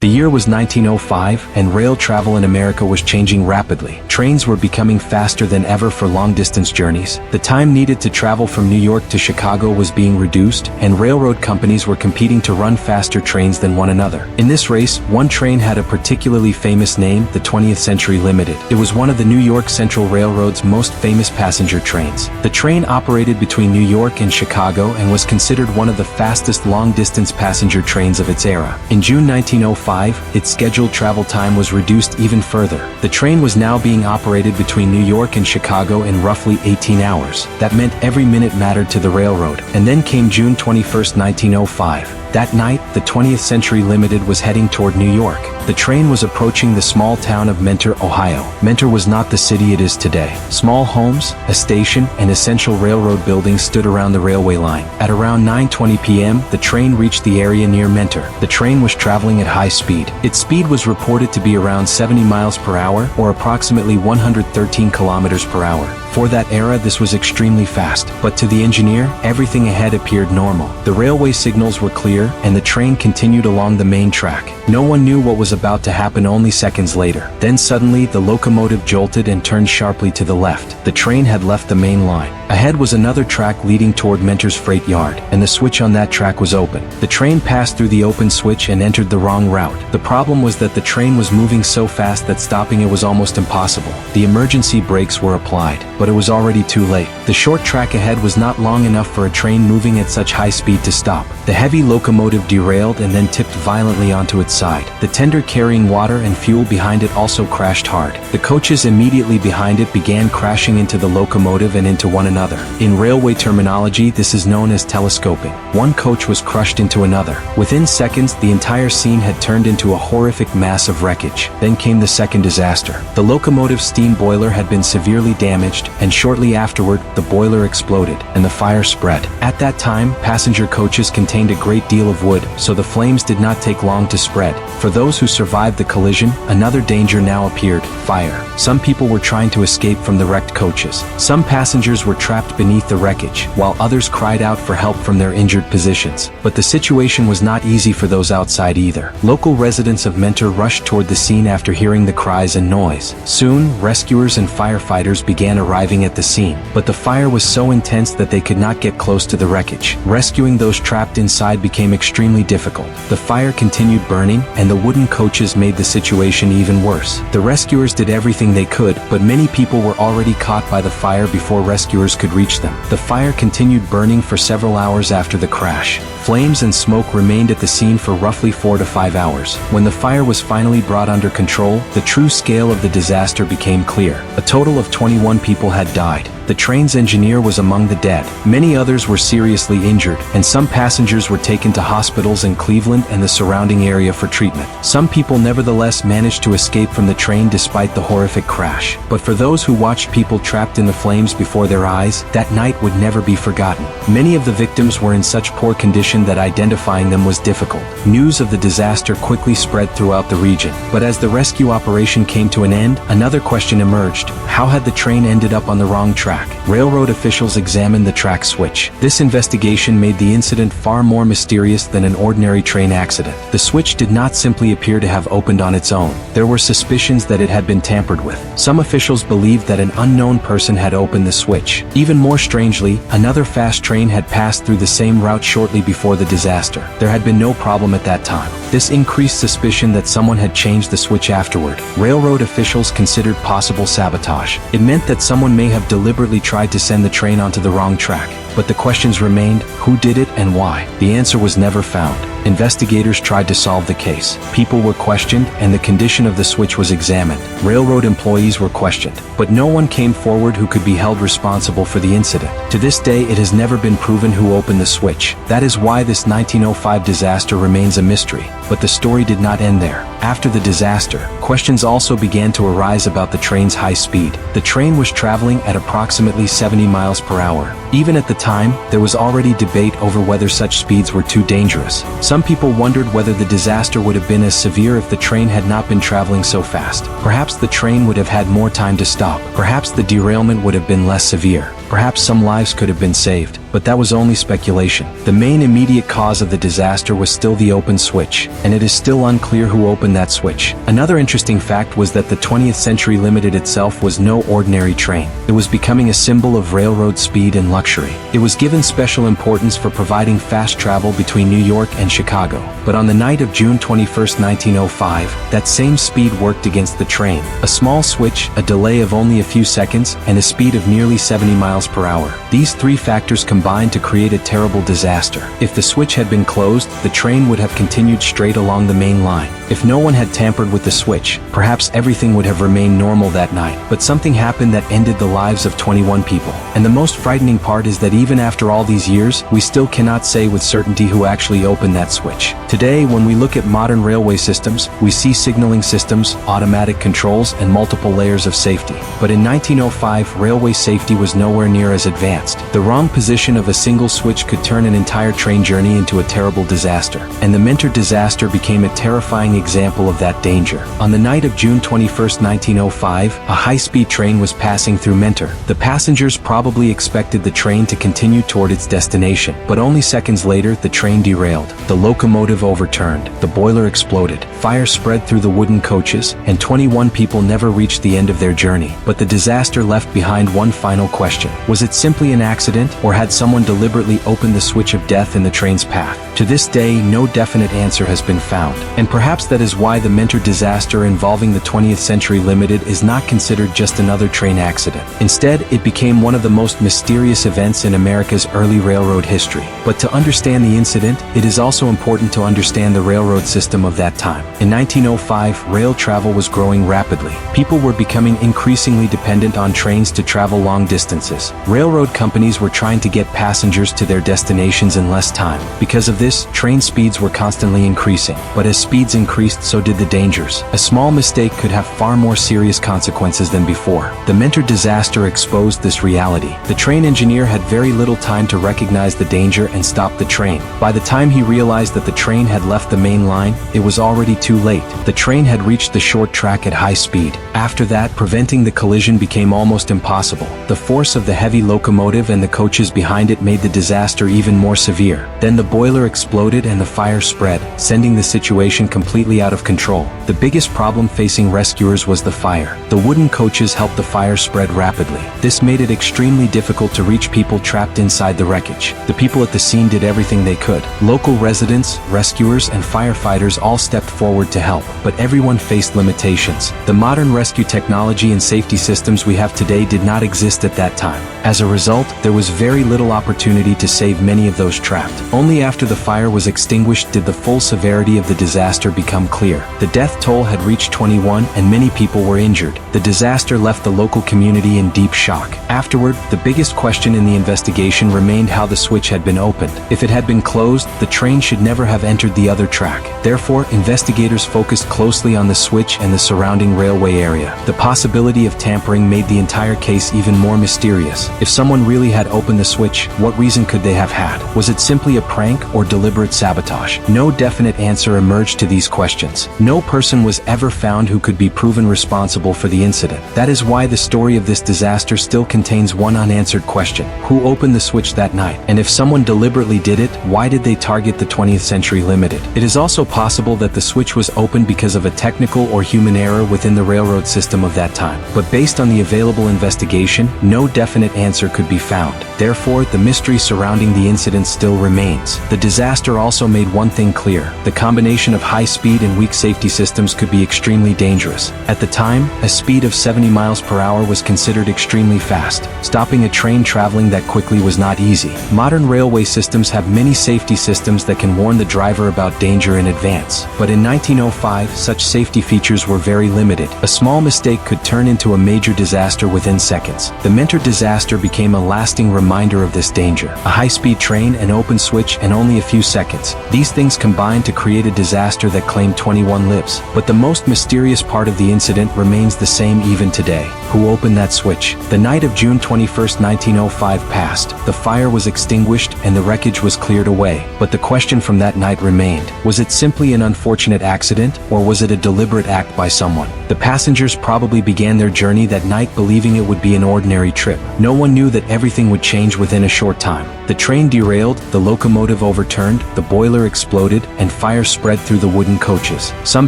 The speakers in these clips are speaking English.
The year was 1905, and rail travel in America was changing rapidly. Trains were becoming faster than ever for long-distance journeys. The time needed to travel from New York to Chicago was being reduced, and railroad companies were competing to run faster trains than one another. In this race, one train had a particularly famous name, the 20th Century Limited. It was one of the New York Central Railroad's most famous passenger trains. The train operated between New York and Chicago and was considered one of the fastest long-distance passenger trains of its era. In June 1905, its scheduled travel time was reduced even further. The train was now being operated between New York and Chicago in roughly 18 hours. That meant every minute mattered to the railroad. And then came June 21, 1905. That night, the 20th Century Limited was heading toward New York. The train was approaching the small town of Mentor, Ohio. Mentor was not the city it is today. Small homes, a station, and essential railroad buildings stood around the railway line. At around 9:20 p.m., the train reached the area near Mentor. The train was traveling at high speed. Its speed was reported to be around 70 miles per hour, or approximately 113 kilometers per hour. For that era, this was extremely fast, but to the engineer, everything ahead appeared normal. The railway signals were clear, and the train continued along the main track. No one knew what was about to happen only seconds later. Then suddenly, the locomotive jolted and turned sharply to the left. The train had left the main line. Ahead was another track leading toward Mentor's freight yard, and the switch on that track was open. The train passed through the open switch and entered the wrong route. The problem was that the train was moving so fast that stopping it was almost impossible. The emergency brakes were applied, but it was already too late. The short track ahead was not long enough for a train moving at such high speed to stop. The heavy locomotive derailed and then tipped violently onto its side. The tender carrying water and fuel behind it also crashed hard. The coaches immediately behind it began crashing into the locomotive and into one another. In railway terminology, this is known as telescoping. One coach was crushed into another. Within seconds, the entire scene had turned into a horrific mass of wreckage. Then came the second disaster. The locomotive steam boiler had been severely damaged, and shortly afterward, the boiler exploded, and the fire spread. At that time, passenger coaches contained a great deal of wood, so the flames did not take long to spread. For those who survived the collision, another danger now appeared: fire. Some people were trying to escape from the wrecked coaches. Some passengers were trapped beneath the wreckage, while others cried out for help from their injured positions. But the situation was not easy for those outside either. Local residents of Mentor rushed toward the scene after hearing the cries and noise. Soon, rescuers and firefighters began arriving at the scene, but the fire was so intense that they could not get close to the wreckage. Rescuing those trapped inside became extremely difficult. The fire continued burning, and the wooden coaches made the situation even worse. The rescuers did everything they could, but many people were already caught by the fire before rescuers could reach them. The fire continued burning for several hours after the crash. Flames and smoke remained at the scene for roughly 4 to 5 hours. When the fire was finally brought under control, the true scale of the disaster became clear. A total of 21 people had died. The train's engineer was among the dead. Many others were seriously injured, and some passengers were taken to hospitals in Cleveland and the surrounding area for treatment. Some people nevertheless managed to escape from the train despite the horrific crash. But for those who watched people trapped in the flames before their eyes, that night would never be forgotten. Many of the victims were in such poor condition that identifying them was difficult. News of the disaster quickly spread throughout the region. But as the rescue operation came to an end, another question emerged: how had the train ended up on the wrong track? Railroad officials examined the track switch. This investigation made the incident far more mysterious than an ordinary train accident. The switch did not simply appear to have opened on its own. There were suspicions that it had been tampered with. Some officials believed that an unknown person had opened the switch. Even more strangely, another fast train had passed through the same route shortly before the disaster. There had been no problem at that time. This increased suspicion that someone had changed the switch afterward. Railroad officials considered possible sabotage. It meant that someone may have deliberately tried to send the train onto the wrong track. But the questions remained: who did it and why? The answer was never found. Investigators tried to solve the case. People were questioned, and the condition of the switch was examined. Railroad employees were questioned, but no one came forward who could be held responsible for the incident. To this day, it has never been proven who opened the switch. That is why this 1905 disaster remains a mystery. But the story did not end there. After the disaster, questions also began to arise about the train's high speed. The train was traveling at approximately 70 miles per hour. Even at the time, there was already debate over whether such speeds were too dangerous. Some people wondered whether the disaster would have been as severe if the train had not been traveling so fast. Perhaps the train would have had more time to stop. Perhaps the derailment would have been less severe. Perhaps some lives could have been saved, but that was only speculation. The main immediate cause of the disaster was still the open switch, and it is still unclear who opened that switch. Another interesting fact was that the 20th Century Limited itself was no ordinary train. It was becoming a symbol of railroad speed and luxury. It was given special importance for providing fast travel between New York and Chicago. But on the night of June 21, 1905, that same speed worked against the train. A small switch, a delay of only a few seconds, and a speed of nearly 70 miles per hour. These three factors combined to create a terrible disaster. If the switch had been closed, the train would have continued straight along the main line. If no one had tampered with the switch, perhaps everything would have remained normal that night. But something happened that ended the lives of 21 people. And the most frightening part is that even after all these years, we still cannot say with certainty who actually opened that switch. Today, when we look at modern railway systems, we see signaling systems, automatic controls, and multiple layers of safety. But in 1905, railway safety was nowhere near as advanced. The wrong position of a single switch could turn an entire train journey into a terrible disaster. And the Mentor disaster became a terrifying example of that danger. On the night of June 21, 1905, a high-speed train was passing through Mentor. The passengers probably expected the train to continue toward its destination, but only seconds later, the train derailed. The locomotive overturned. The boiler exploded. Fire spread through the wooden coaches, and 21 people never reached the end of their journey. But the disaster left behind one final question. Was it simply an accident, or had someone deliberately opened the switch of death in the train's path? To this day, no definite answer has been found. And perhaps that is why the Mentor disaster involving the 20th Century Limited is not considered just another train accident. Instead, it became one of the most mysterious events in America's early railroad history. But to understand the incident, it is also important to understand the railroad system of that time. In 1905, rail travel was growing rapidly. People were becoming increasingly dependent on trains to travel long distances. Railroad companies were trying to get passengers to their destinations in less time. Because of this, train speeds were constantly increasing. But as speeds increased, so did the dangers. A small mistake could have far more serious consequences than before. The Mentor disaster exposed this reality. The train engineer had very little time to recognize the danger and stop the train. By the time he realized that the train had left the main line, it was already too late. The train had reached the short track at high speed. After that, preventing the collision became almost impossible. The force of the heavy locomotive and the coaches behind it made the disaster even more severe. Then the boiler exploded and the fire spread, sending the situation completely out of control. The biggest problem facing rescuers was the fire. The wooden coaches helped the fire spread rapidly. This made it extremely difficult to reach people trapped inside the wreckage. The people at the scene did everything they could. Local residents, rescuers, and firefighters all stepped forward to help, but everyone faced limitations. The modern rescue technology and safety systems we have today did not exist at that time. As a result, there was very little opportunity to save many of those trapped. Only after the fire was extinguished did the full severity of the disaster become clear. The death toll had reached 21 and many people were injured. The disaster left the local community in deep shock. Afterward, the biggest question in the investigation remained how the switch had been opened. If it had been closed, the train should never have entered the other track. Therefore, investigators focused closely on the switch and the surrounding railway area. The possibility of tampering made the entire case even more mysterious. If someone really had opened the switch, what reason could they have had? Was it simply a prank or deliberate sabotage? No definite answer emerged to these questions. No person was ever found who could be proven responsible for the incident. That is why the story of this disaster still contains one unanswered question. Who opened the switch that night? And if someone deliberately did it, why did they target the 20th Century Limited? It is also possible that the switch was opened because of a technical or human error within the railroad system of that time. But based on the available investigation, no definite answer could be found. Therefore, the mystery surrounding the incident still remains. The disaster also made one thing clear. The combination of high speed and weak safety systems could be extremely dangerous. At the time, a speed of 70 miles per hour was considered extremely fast. Stopping a train traveling that quickly was not easy. Modern railway systems have many safety systems that can warn the driver about danger in advance. But in 1905, such safety features were very limited. A small mistake could turn into a major disaster within seconds. The Mentor disaster became a lasting reminder of this danger. A high-speed train, an open switch, and only a few seconds. These things combined to create a disaster that claimed 21 lives. But the most mysterious part of the incident remains the same even today. Who opened that switch? The night of June 21, 1905 passed. The fire was extinguished and the wreckage was cleared away. But the question from that night remained. Was it simply an unfortunate accident, or was it a deliberate act by someone? The passengers probably began their journey that night believing it would be an ordinary trip. No one knew that everything would change within a short time. The train derailed, the locomotive overturned, the boiler exploded, and fire spread through the wooden coaches. Some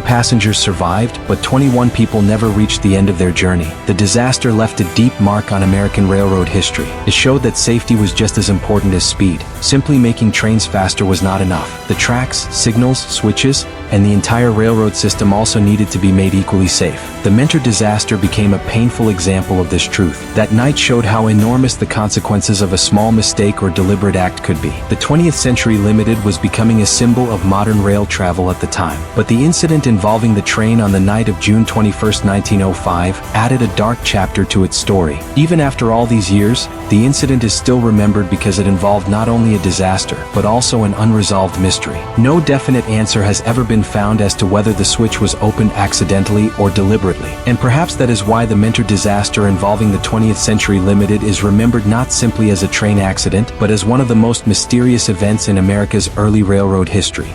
passengers survived, but 21 people never reached the end of their journey. The disaster left a deep mark on American railroad history. It showed that safety was just as important as speed. Simply making trains faster was not enough. The tracks, signals, switches, and the entire railroad system also needed to be made equally safe. The Mentor disaster became a painful example of this truth. That night showed how enormous the consequences of a small mistake or deliberate act could be. The 20th Century Limited was becoming a symbol of modern rail travel at the time. But the incident involving the train on the night of June 21, 1905, added a dark chapter to its story. Even after all these years, the incident is still remembered because it involved not only a disaster, but also an unresolved mystery. No definite answer has ever been found as to whether the switch was opened accidentally or deliberately. And perhaps that is why the Mentor disaster involving the 20th Century Limited is remembered not simply as a train accident, but as one of the most mysterious events in America's early railroad history.